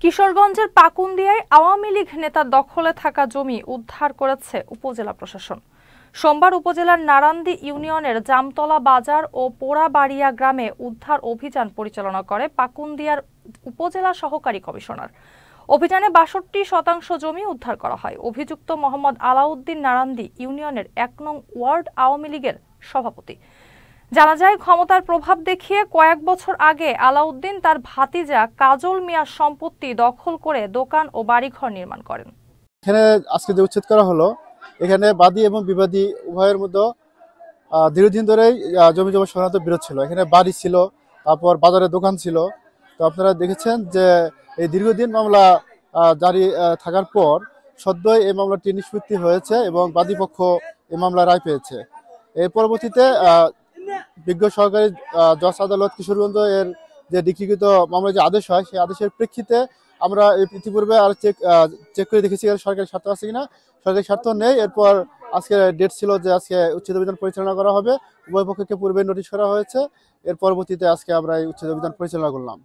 কিশোরগঞ্জের পাকুন্দিয়ায় আওয়ামী লীগ নেতার দখলে থাকা জমি উদ্ধার করেছে উপজেলা প্রশাসন। সোমবার উপজেলার নারান্দি ইউনিয়নের জামতলা বাজার ও পোড়াবাড়িয়া গ্রামে উদ্ধার অভিযান পরিচালনা করে পাকুন্দিয়ার উপজেলা সহকারী কমিশনার। অভিযানে ৬২% জমি উদ্ধার করা হয়। অভিযুক্ত মোহাম্মদ আলাউদ্দিন নারান্দি ইউনিয়নের ১ নং ওয়ার্ড আওয়ামী লীগের সভাপতি। জানা যায়, ক্ষমতার প্রভাব দেখিয়ে কয়েক বছর আগে আলাউদ্দিন তার ভাতিজা কাজল মিয়ার সম্পত্তি দখল করে দোকান ও বাড়িঘর নির্মাণ করেন। এখানে আজকে যে উচ্ছেদ করা হলো, এখানে বাদী এবং বিবাদী উভয়ের মধ্যে দীর্ঘদিন ধরেই জমি জমা সংক্রান্ত বিরোধ ছিল। এখানে বাড়ি ছিল, তারপর বাজারে দোকান ছিল। তো আপনারা দেখেছেন যে এই দীর্ঘদিন মামলা জারি থাকার পর সদ্যই এই মামলাটি নিষ্পত্তি হয়েছে এবং বাদী পক্ষ এই মামলা রায় পেয়েছে। এর পরবর্তীতে বিজ্ঞ সহকারী জজ আদালত কিশোরগঞ্জ এর যে ডিক্রিকৃত মামলার যে আদেশ হয়, সেই আদেশের প্রেক্ষিতে আমরা ইতিপূর্বে আর চেক করে দেখেছি সরকারি স্বার্থ আছে কিনা। সরকারি স্বার্থ নেই। এরপর আজকে ডেট ছিল যে আজকে উচ্ছেদ অভিযান পরিচালনা করা হবে। উভয় পক্ষকে পূর্বে নোটিশ করা হয়েছে। এর পরবর্তীতে আজকে আমরা এই উচ্ছেদ অভিযান পরিচালনা করলাম।